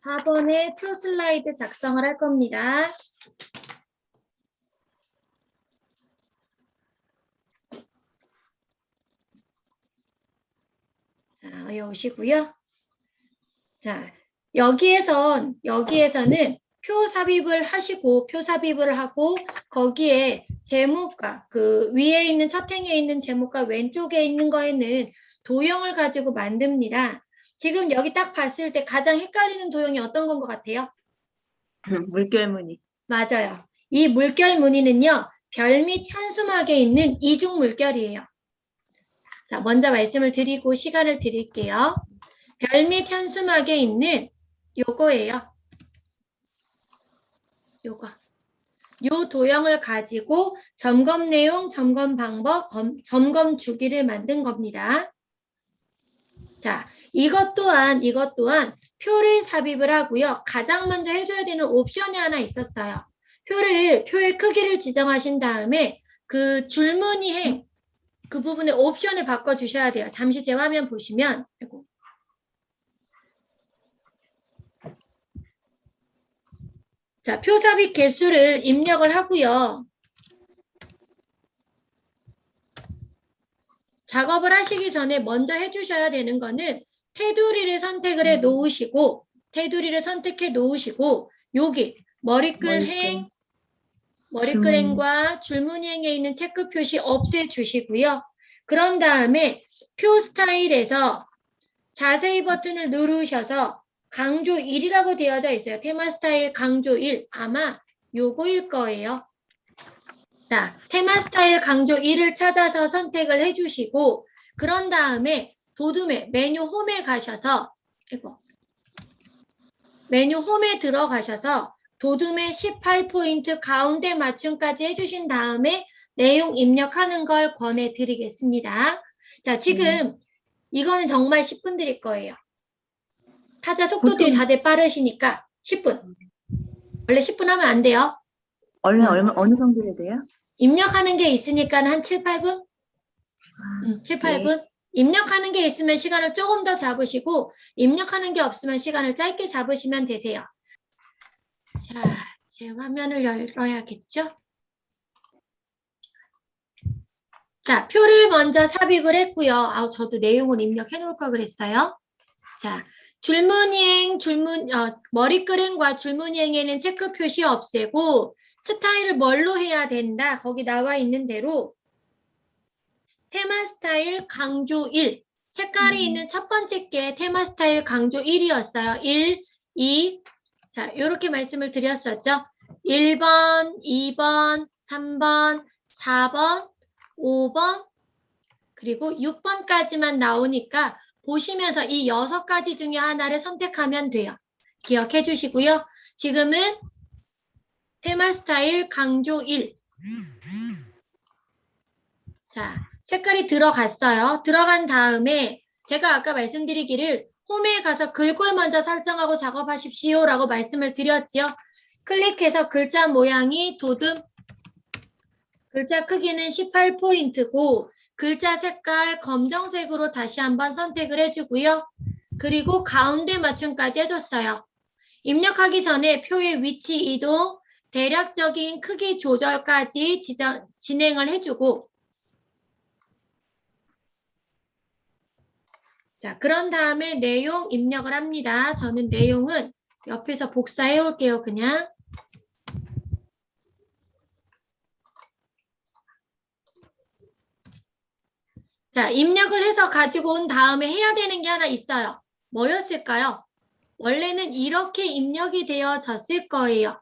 4번에 표 슬라이드 작성을 할 겁니다. 자, 외우시고요. 자, 여기에서는 표 삽입을 하시고, 표 삽입을 하고, 거기에 제목과 그 위에 있는 첫 행에 있는 제목과 왼쪽에 있는 거에는 도형을 가지고 만듭니다. 지금 여기 딱 봤을 때 가장 헷갈리는 도형이 어떤 건 것 같아요? 물결무늬. 맞아요. 이 물결 무늬는요, 별 및 현수막에 있는 이중 물결이에요. 자, 먼저 말씀을 드리고 시간을 드릴게요. 별 및 현수막에 있는 요거예요. 요거. 요 도형을 가지고 점검 내용, 점검 방법, 점검 주기를 만든 겁니다. 자, 이것 또한 표를 삽입을 하고요. 가장 먼저 해줘야 되는 옵션이 하나 있었어요. 표의 크기를 지정하신 다음에 그 줄무늬행 그 부분에 옵션을 바꿔주셔야 돼요. 잠시 제 화면 보시면. 아이고. 자, 표 삽입 개수를 입력을 하고요. 작업을 하시기 전에 먼저 해주셔야 되는 거는 테두리를 선택을 해 놓으시고, 테두리를 선택해 놓으시고, 여기 머리글행과 줄무늬행에 있는 체크 표시 없애주시고요. 그런 다음에 표 스타일에서 자세히 버튼을 누르셔서 강조 1이라고 되어져 있어요. 테마 스타일 강조 1. 아마 요거일 거예요. 자, 테마 스타일 강조 1을 찾아서 선택을 해주시고, 그런 다음에 도둠에 메뉴 홈에 가셔서, 메뉴 홈에 들어가셔서 도둠의 18포인트 가운데 맞춤까지 해주신 다음에 내용 입력하는 걸 권해드리겠습니다. 자, 지금 이거는 정말 10분 드릴 거예요. 타자 속도들이 다들 빠르시니까 10분. 원래 10분 하면 안 돼요. 어느 정도 해야 돼요? 입력하는 게 있으니까 한 7, 8분? 7, 8분? 네. 입력하는 게 있으면 시간을 조금 더 잡으시고 입력하는 게 없으면 시간을 짧게 잡으시면 되세요. 자, 제 화면을 열어야겠죠? 자, 표를 먼저 삽입을 했고요. 저도 내용은 입력해 놓을 걸 그랬어요. 자, 머리끄랭과 줄무늬행에는 체크 표시 없애고 스타일을 뭘로 해야 된다. 거기 나와 있는 대로 테마 스타일 강조 1. 색깔이 있는 첫 번째 게 테마 스타일 강조 1이었어요. 1, 2. 자, 이렇게 말씀을 드렸었죠. 1번, 2번, 3번, 4번, 5번, 그리고 6번까지만 나오니까 보시면서 이 6가지 중에 하나를 선택하면 돼요. 기억해 주시고요. 지금은 테마 스타일 강조 1. 자, 색깔이 들어갔어요. 들어간 다음에 제가 아까 말씀드리기를 홈에 가서 글꼴 먼저 설정하고 작업하십시오 라고 말씀을 드렸죠. 클릭해서 글자 모양이 도둠, 글자 크기는 18포인트고 글자 색깔 검정색으로 다시 한번 선택을 해주고요. 그리고 가운데 맞춤까지 해줬어요. 입력하기 전에 표의 위치 이동, 대략적인 크기 조절까지 진행을 해주고 자, 그런 다음에 내용 입력을 합니다. 저는 내용은 옆에서 복사해 올게요, 그냥. 자, 입력을 해서 가지고 온 다음에 해야 되는 게 하나 있어요. 뭐였을까요? 원래는 이렇게 입력이 되어졌을 거예요.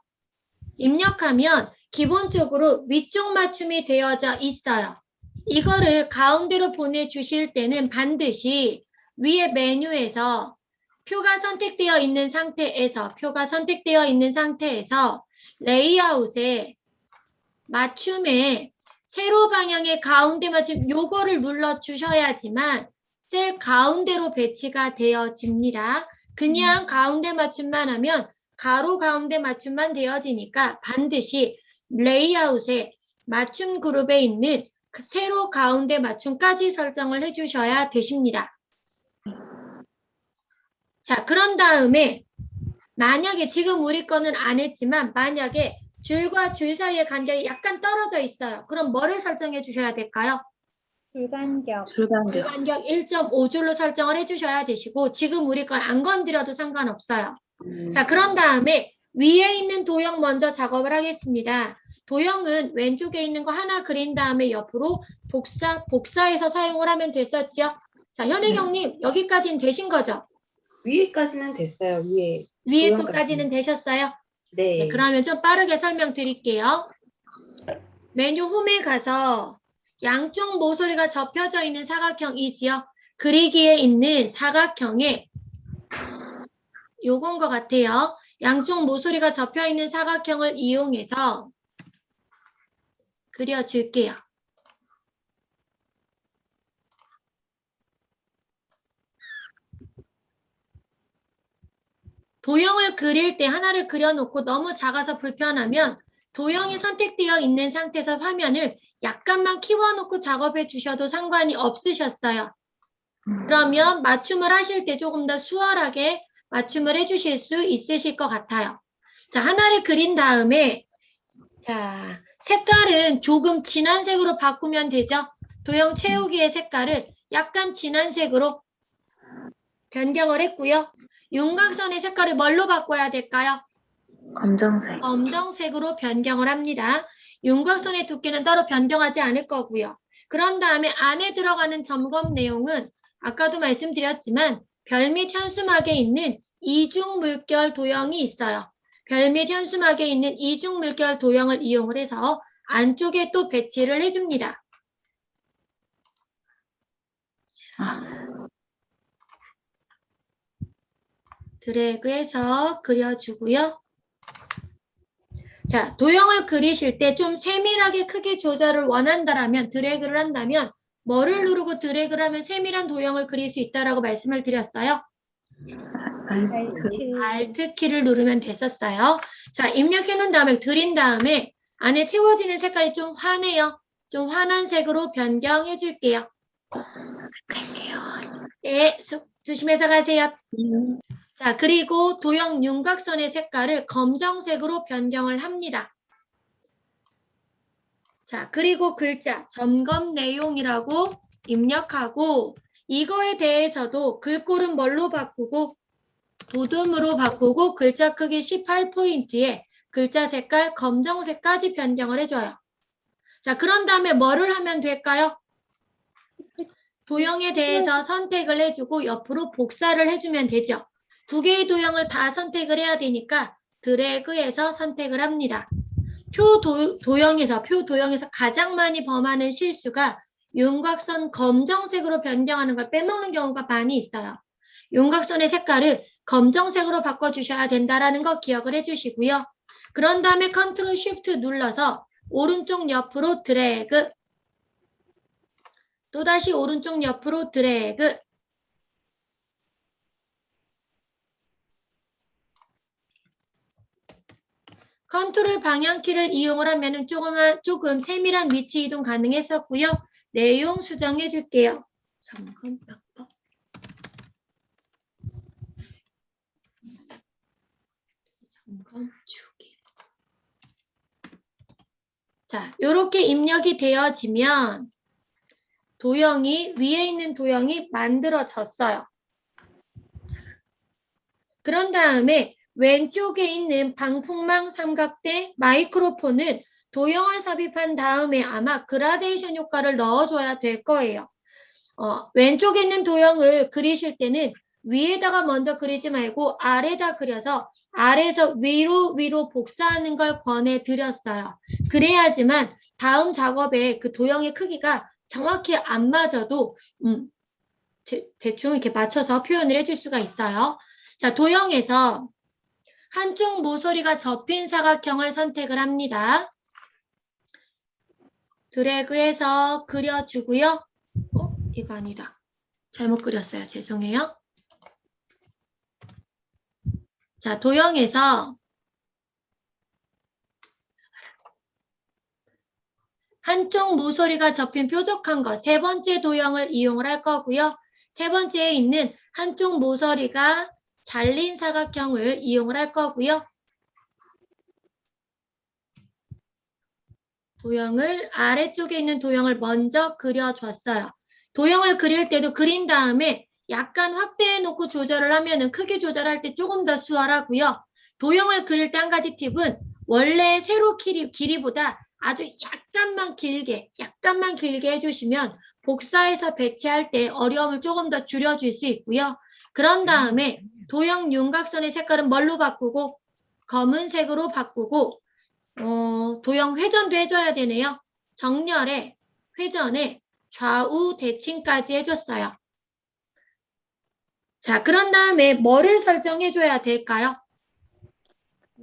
입력하면 기본적으로 위쪽 맞춤이 되어져 있어요. 이거를 가운데로 보내주실 때는 반드시 위에 메뉴에서 표가 선택되어 있는 상태에서 레이아웃에 맞춤에 세로 방향의 가운데 맞춤 요거를 눌러 주셔야지만 셀 가운데로 배치가 되어집니다. 그냥 가운데 맞춤만 하면 가로 가운데 맞춤만 되어지니까 반드시 레이아웃에 맞춤 그룹에 있는 세로 가운데 맞춤까지 설정을 해주셔야 되십니다. 자, 그런 다음에 만약에 지금 우리 거는 안 했지만 만약에 줄과 줄 사이의 간격이 약간 떨어져 있어요. 그럼 뭐를 설정해 주셔야 될까요? 불간격. 줄간격. 줄간격 1.5줄로 설정을 해주셔야 되시고 지금 우리 건 안 건드려도 상관없어요. 자, 그런 다음에 위에 있는 도형 먼저 작업을 하겠습니다. 도형은 왼쪽에 있는 거 하나 그린 다음에 옆으로 복사해서 사용을 하면 됐었죠? 자, 현혜경님 여기까지는 되신 거죠? 위에까지는 됐어요. 위에. 위에 도형까지. 것까지는 되셨어요? 네. 네, 그러면 좀 빠르게 설명드릴게요. 메뉴 홈에 가서 양쪽 모서리가 접혀져 있는 사각형이지요. 그리기에 있는 사각형에 요건 것 같아요. 양쪽 모서리가 접혀 있는 사각형을 이용해서 그려줄게요. 도형을 그릴 때 하나를 그려놓고 너무 작아서 불편하면 도형이 선택되어 있는 상태에서 화면을 약간만 키워놓고 작업해 주셔도 상관이 없으셨어요. 그러면 맞춤을 하실 때 조금 더 수월하게 맞춤을 해주실 수 있으실 것 같아요. 자, 하나를 그린 다음에 자, 색깔은 조금 진한 색으로 바꾸면 되죠. 도형 채우기의 색깔을 약간 진한 색으로 변경을 했고요. 윤곽선의 색깔을 뭘로 바꿔야 될까요? 검정색. 검정색으로 변경을 합니다. 윤곽선의 두께는 따로 변경하지 않을 거고요. 그런 다음에 안에 들어가는 점검 내용은 아까도 말씀드렸지만 별 및 현수막에 있는 이중 물결 도형이 있어요. 별 및 현수막에 있는 이중 물결 도형을 이용을 해서 안쪽에 또 배치를 해줍니다. 드래그해서 그려주고요. 자, 도형을 그리실 때 좀 세밀하게 크기 조절을 원한다라면 드래그를 한다면 뭐를 누르고 드래그를 하면 세밀한 도형을 그릴 수 있다라고 말씀을 드렸어요. Alt 키를 누르면 됐었어요. 자, 입력해 놓은 다음에 그린 다음에 안에 채워지는 색깔이 좀 환해요. 좀 환한 색으로 변경해 줄게요. 갈게요. 네, 조심해서 가세요. 자, 그리고 도형 윤곽선의 색깔을 검정색으로 변경을 합니다. 자, 그리고 글자 점검 내용이라고 입력하고 이거에 대해서도 글꼴은 뭘로 바꾸고 도둠으로 바꾸고 글자 크기 18포인트에 글자 색깔 검정색까지 변경을 해줘요. 자, 그런 다음에 뭐를 하면 될까요? 도형에 대해서 선택을 해주고 옆으로 복사를 해주면 되죠. 두 개의 도형을 다 선택을 해야 되니까 드래그해서 선택을 합니다. 표 도형에서 가장 많이 범하는 실수가 윤곽선 검정색으로 변경하는 걸 빼먹는 경우가 많이 있어요. 윤곽선의 색깔을 검정색으로 바꿔주셔야 된다는 거 기억을 해주시고요. 그런 다음에 컨트롤 쉬프트 눌러서 오른쪽 옆으로 드래그, 또다시 오른쪽 옆으로 드래그, 컨트롤 방향키를 이용을 하면 조금 세밀한 위치 이동 가능했었고요. 내용 수정해 줄게요. 점검 방법. 점검 주기. 자, 이렇게 입력이 되어지면 위에 있는 도형이 만들어졌어요. 그런 다음에 왼쪽에 있는 방풍망 삼각대 마이크로폰은 도형을 삽입한 다음에 아마 그라데이션 효과를 넣어줘야 될 거예요. 왼쪽에 있는 도형을 그리실 때는 위에다가 먼저 그리지 말고 아래다 그려서 아래에서 위로 복사하는 걸 권해드렸어요. 그래야지만 다음 작업에 그 도형의 크기가 정확히 안 맞아도 대충 이렇게 맞춰서 표현을 해줄 수가 있어요. 자, 도형에서 한쪽 모서리가 접힌 사각형을 선택을 합니다. 드래그해서 그려주고요. 이거 아니다. 잘못 그렸어요. 죄송해요. 자, 도형에서 한쪽 모서리가 접힌 뾰족한 거 세 번째 도형을 이용을 할 거고요. 세 번째에 있는 한쪽 모서리가 잘린 사각형을 이용을 할 거고요. 도형을 아래쪽에 있는 도형을 먼저 그려줬어요. 도형을 그릴 때도 그린 다음에 약간 확대해 놓고 조절을 하면은 크기 조절할 때 조금 더 수월하고요. 도형을 그릴 때 한 가지 팁은 원래 세로 길이보다 아주 약간만 길게 해주시면 복사해서 배치할 때 어려움을 조금 더 줄여줄 수 있고요. 그런 다음에 도형 윤곽선의 색깔은 뭘로 바꾸고 검은색으로 바꾸고 도형 회전도 해줘야 되네요. 정렬에 회전에 좌우 대칭까지 해줬어요. 자, 그런 다음에 뭐를 설정해줘야 될까요?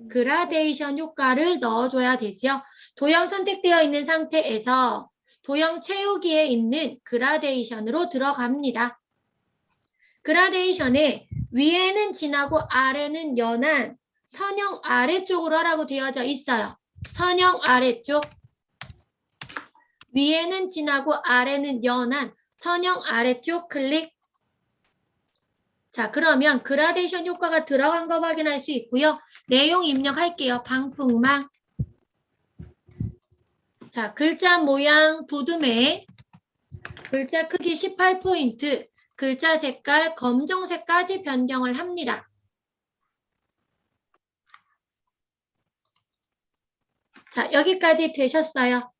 그라데이션 효과를 넣어줘야 되죠. 도형 선택되어 있는 상태에서 도형 채우기에 있는 그라데이션으로 들어갑니다. 그라데이션에 위에는 진하고 아래는 연한 선형 아래쪽으로 하라고 되어져 있어요. 선형 아래쪽. 위에는 진하고 아래는 연한 선형 아래쪽 클릭. 자, 그러면 그라데이션 효과가 들어간 거 확인할 수 있고요. 내용 입력할게요. 방풍망. 자, 글자 모양 도둠에 글자 크기 18포인트, 글자 색깔 검정색까지 변경을 합니다. 자, 여기까지 되셨어요.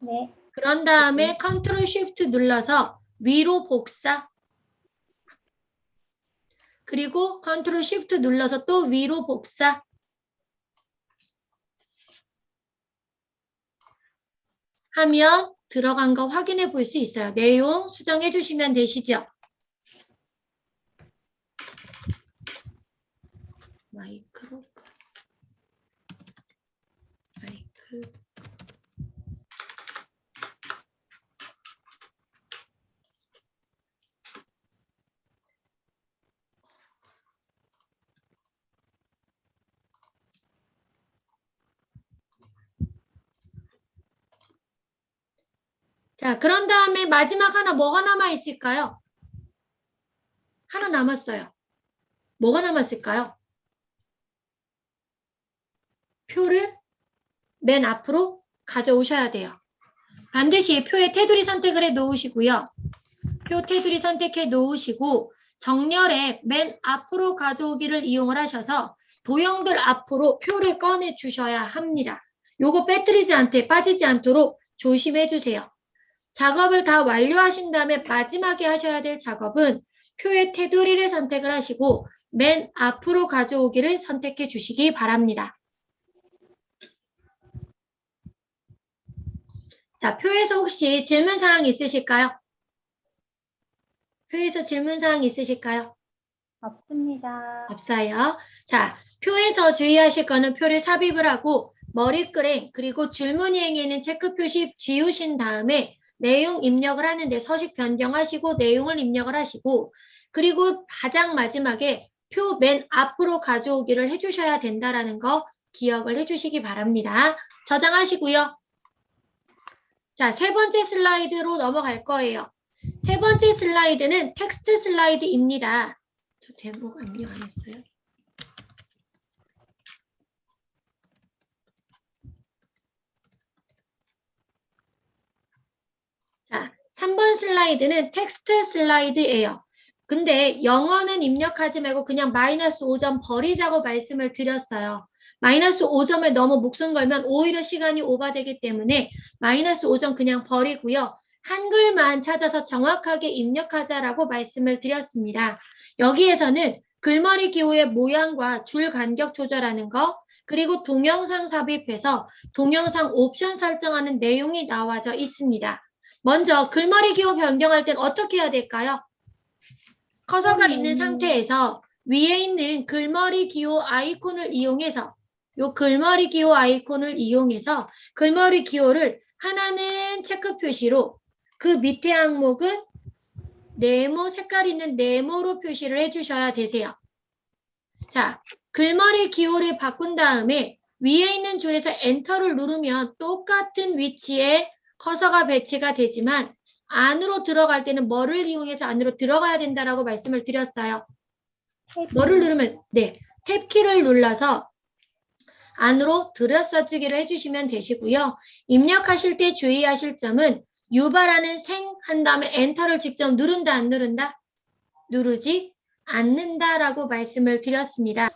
네. 그런 다음에 컨트롤 쉬프트 눌러서 위로 복사. 그리고 컨트롤 쉬프트 눌러서 또 위로 복사. 하면 들어간 거 확인해 볼 수 있어요. 내용 수정해 주시면 되시죠. 마이크. 자, 그런 다음에 마지막 하나 뭐가 남아 있을까요? 하나 남았어요. 뭐가 남았을까요? 표를 맨 앞으로 가져오셔야 돼요. 반드시 표에 테두리 선택을 해 놓으시고요. 표 테두리 선택해 놓으시고 정렬에 맨 앞으로 가져오기를 이용을 하셔서 도형들 앞으로 표를 꺼내 주셔야 합니다. 요거 빠지지 않도록 조심해 주세요. 작업을 다 완료하신 다음에 마지막에 하셔야 될 작업은 표의 테두리를 선택을 하시고 맨 앞으로 가져오기를 선택해 주시기 바랍니다. 자, 표에서 혹시 질문사항 있으실까요? 표에서 질문사항 있으실까요? 없습니다. 없어요. 자, 표에서 주의하실 거는 표를 삽입을 하고 머리끄랭 그리고 줄무늬행에는 체크 표시 지우신 다음에 내용 입력을 하는데 서식 변경하시고 내용을 입력을 하시고 그리고 가장 마지막에 표 맨 앞으로 가져오기를 해주셔야 된다라는 거 기억을 해주시기 바랍니다. 저장하시고요. 자, 세 번째 슬라이드로 넘어갈 거예요. 세 번째 슬라이드는 텍스트 슬라이드입니다. 저 데모가 입력 안 했어요. 자, 3번 슬라이드는 텍스트 슬라이드예요. 근데 영어는 입력하지 말고 그냥 -5점 버리자고 말씀을 드렸어요. -5점에 너무 목숨 걸면 오히려 시간이 오버되기 때문에 -5점 그냥 버리고요. 한글만 찾아서 정확하게 입력하자라고 말씀을 드렸습니다. 여기에서는 글머리 기호의 모양과 줄 간격 조절하는 거, 그리고 동영상 삽입해서 동영상 옵션 설정하는 내용이 나와져 있습니다. 먼저 글머리 기호 변경할 땐 어떻게 해야 될까요? 커서가 있는 상태에서 위에 있는 글머리 기호 아이콘을 이용해서 글머리 기호를 하나는 체크 표시로 그 밑에 항목은 네모 색깔 있는 네모로 표시를 해주셔야 되세요. 자, 글머리 기호를 바꾼 다음에 위에 있는 줄에서 엔터를 누르면 똑같은 위치에 커서가 배치가 되지만 안으로 들어갈 때는 뭐를 이용해서 안으로 들어가야 된다라고 말씀을 드렸어요. 뭐를 누르면, 네, 탭키를 눌러서 안으로 들여써주기를 해주시면 되시고요. 입력하실 때 주의하실 점은 유발하는 생 한 다음에 엔터를 직접 누른다 안 누른다? 누르지 않는다라고 말씀을 드렸습니다.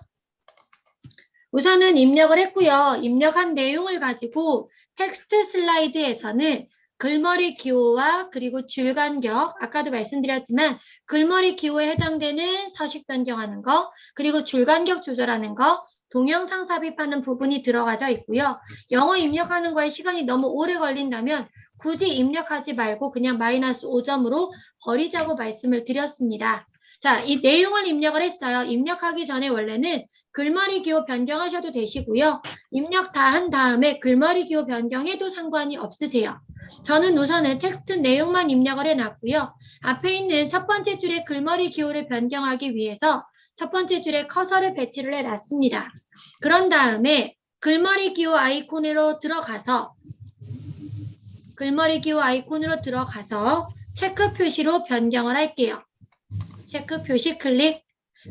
우선은 입력을 했고요. 입력한 내용을 가지고 텍스트 슬라이드에서는 글머리 기호와 그리고 줄 간격, 아까도 말씀드렸지만 글머리 기호에 해당되는 서식 변경하는 거, 그리고 줄 간격 조절하는 거, 동영상 삽입하는 부분이 들어가져 있고요. 영어 입력하는 거에 시간이 너무 오래 걸린다면 굳이 입력하지 말고 그냥 마이너스 5점으로 버리자고 말씀을 드렸습니다. 자, 이 내용을 입력을 했어요. 입력하기 전에 원래는 글머리 기호 변경하셔도 되시고요. 입력 다 한 다음에 글머리 기호 변경해도 상관이 없으세요. 저는 우선은 텍스트 내용만 입력을 해놨고요. 앞에 있는 첫 번째 줄의 글머리 기호를 변경하기 위해서 첫 번째 줄에 커서를 배치를 해놨습니다. 그런 다음에 글머리 기호 아이콘으로 들어가서 체크 표시로 변경을 할게요. 체크 표시 클릭.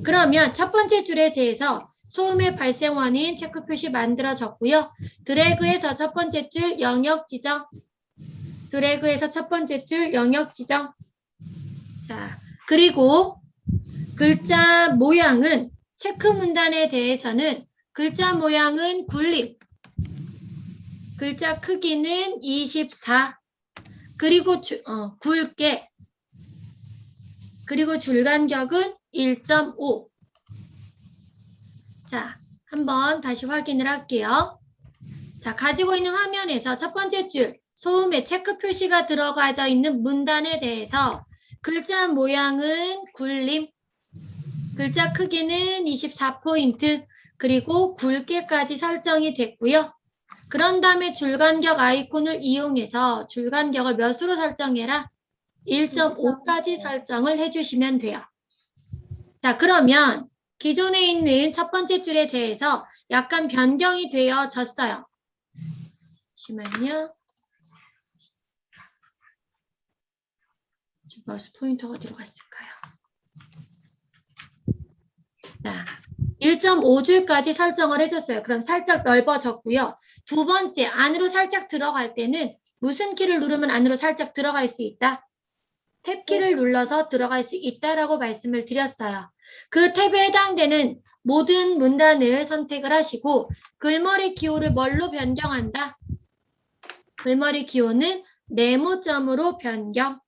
그러면 첫 번째 줄에 대해서 소음의 발생 원인 체크 표시 만들어졌고요. 드래그해서 첫 번째 줄 영역 지정. 자, 그리고 글자 모양은 체크 문단에 대해서는 글자 모양은 굴림. 글자 크기는 24. 그리고 굵게. 그리고 줄 간격은 1.5. 자, 한번 다시 확인을 할게요. 자, 가지고 있는 화면에서 첫 번째 줄 소음에 체크 표시가 들어가져 있는 문단에 대해서 글자 모양은 굴림, 글자 크기는 24포인트, 그리고 굵게까지 설정이 됐고요. 그런 다음에 줄간격 아이콘을 이용해서 줄간격을 몇으로 설정해라? 1.5까지 설정을 해주시면 돼요. 자, 그러면 기존에 있는 첫 번째 줄에 대해서 약간 변경이 되어졌어요. 잠시만요. 마우스 포인터가 어디로 갔을까요? 자, 1.5줄까지 설정을 해줬어요. 그럼 살짝 넓어졌고요. 두 번째, 안으로 살짝 들어갈 때는 무슨 키를 누르면 안으로 살짝 들어갈 수 있다? 탭키를 눌러서 들어갈 수 있다라고 말씀을 드렸어요. 그 탭에 해당되는 모든 문단을 선택을 하시고 글머리 기호를 뭘로 변경한다? 글머리 기호는 네모점으로 변경.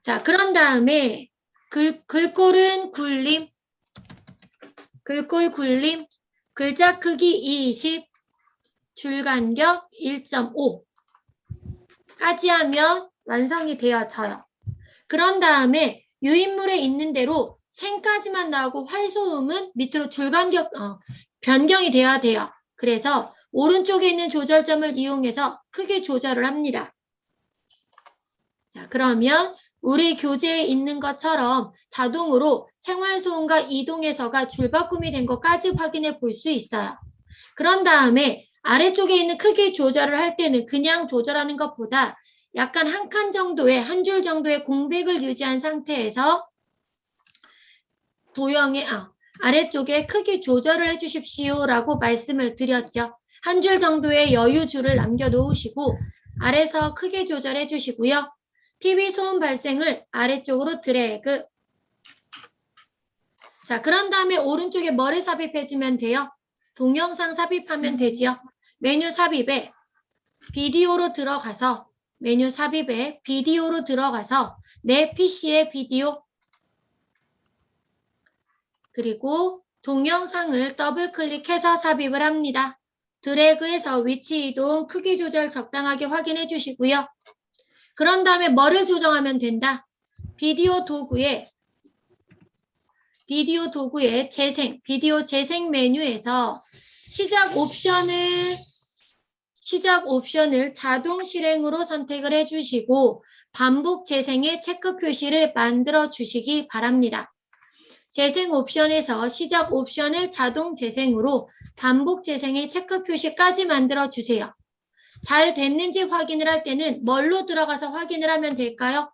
자, 그런 다음에 글꼴은 굴림. 글자 크기 20, 줄 간격 1.5 까지 하면 완성이 되어져요. 그런 다음에 유인물에 있는 대로 생까지만 나오고 활소음은 밑으로 줄 간격 변경이 돼야 돼요. 그래서 오른쪽에 있는 조절점을 이용해서 크기 조절을 합니다. 자, 그러면 우리 교재에 있는 것처럼 자동으로 생활소음과 이동해서가 줄바꿈이 된 것까지 확인해 볼 수 있어요. 그런 다음에 아래쪽에 있는 크기 조절을 할 때는 그냥 조절하는 것보다 약간 한 칸 정도의, 한 줄 정도의 공백을 유지한 상태에서 도형의 아래쪽에 크기 조절을 해주십시오라고 말씀을 드렸죠. 한 줄 정도의 여유줄을 남겨놓으시고 아래서 크기 조절해 주시고요. TV 소음 발생을 아래쪽으로 드래그. 자, 그런 다음에 오른쪽에 뭐를 삽입해주면 돼요? 동영상 삽입하면 되지요. 메뉴 삽입에 비디오로 들어가서 내 PC의 비디오 그리고 동영상을 더블 클릭해서 삽입을 합니다. 드래그해서 위치 이동, 크기 조절 적당하게 확인해 주시고요. 그런 다음에 뭐를 조정하면 된다? 비디오 도구의 비디오 재생 메뉴에서 시작 옵션을 자동 실행으로 선택을 해주시고 반복 재생의 체크 표시를 만들어 주시기 바랍니다. 재생 옵션에서 시작 옵션을 자동 재생으로 반복 재생의 체크 표시까지 만들어 주세요. 잘 됐는지 확인을 할 때는 뭘로 들어가서 확인을 하면 될까요?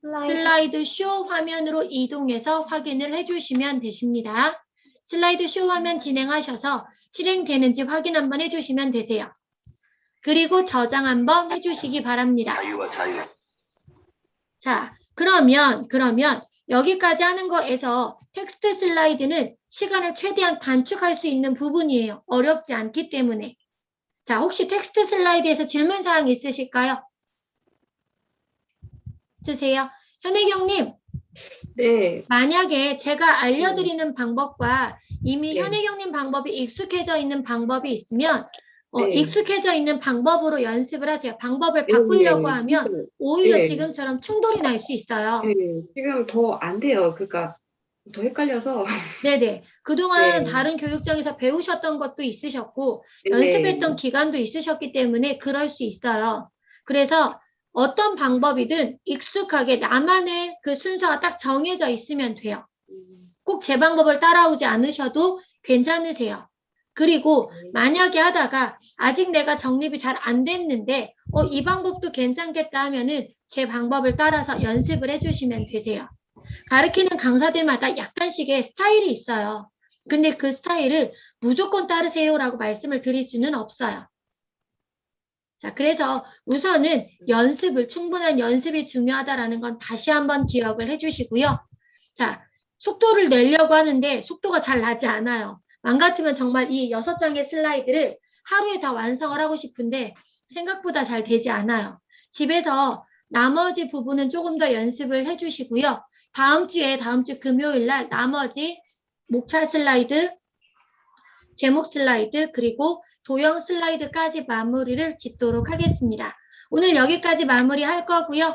슬라이드 쇼 화면으로 이동해서 확인을 해주시면 되십니다. 슬라이드 쇼 화면 진행하셔서 실행되는지 확인 한번 해주시면 되세요. 그리고 저장 한번 해주시기 바랍니다. 자, 그러면 여기까지 하는 거에서 텍스트 슬라이드는 시간을 최대한 단축할 수 있는 부분이에요. 어렵지 않기 때문에. 자, 혹시 텍스트 슬라이드에서 질문사항 있으실까요? 있으세요? 현혜경님, 네. 만약에 제가 알려드리는 방법과 이미 네. 현혜경님 방법이 익숙해져 있는 방법이 있으면 네. 익숙해져 있는 방법으로 연습을 하세요. 방법을 바꾸려고 하면 오히려 네. 지금처럼 충돌이 날 수 있어요. 네. 지금 더 안 돼요. 그러니까 더 헷갈려서. 네네. 그동안 네. 다른 교육장에서 배우셨던 것도 있으셨고 네. 연습했던 기간도 있으셨기 때문에 그럴 수 있어요. 그래서 어떤 방법이든 익숙하게 나만의 그 순서가 딱 정해져 있으면 돼요. 꼭 제 방법을 따라오지 않으셔도 괜찮으세요. 그리고 만약에 하다가 아직 내가 정립이 잘 안 됐는데 이 방법도 괜찮겠다 하면은 제 방법을 따라서 연습을 해주시면 되세요. 가르치는 강사들마다 약간씩의 스타일이 있어요. 근데 그 스타일을 무조건 따르세요라고 말씀을 드릴 수는 없어요. 자, 그래서 우선은 충분한 연습이 중요하다라는 건 다시 한번 기억을 해주시고요. 자, 속도를 내려고 하는데 속도가 잘 나지 않아요. 맘 같으면 정말 이 6장의 슬라이드를 하루에 다 완성을 하고 싶은데 생각보다 잘 되지 않아요. 집에서 나머지 부분은 조금 더 연습을 해주시고요. 다음 주 금요일 날 나머지 목차 슬라이드, 제목 슬라이드, 그리고 도형 슬라이드까지 마무리를 짓도록 하겠습니다. 오늘 여기까지 마무리할 거고요.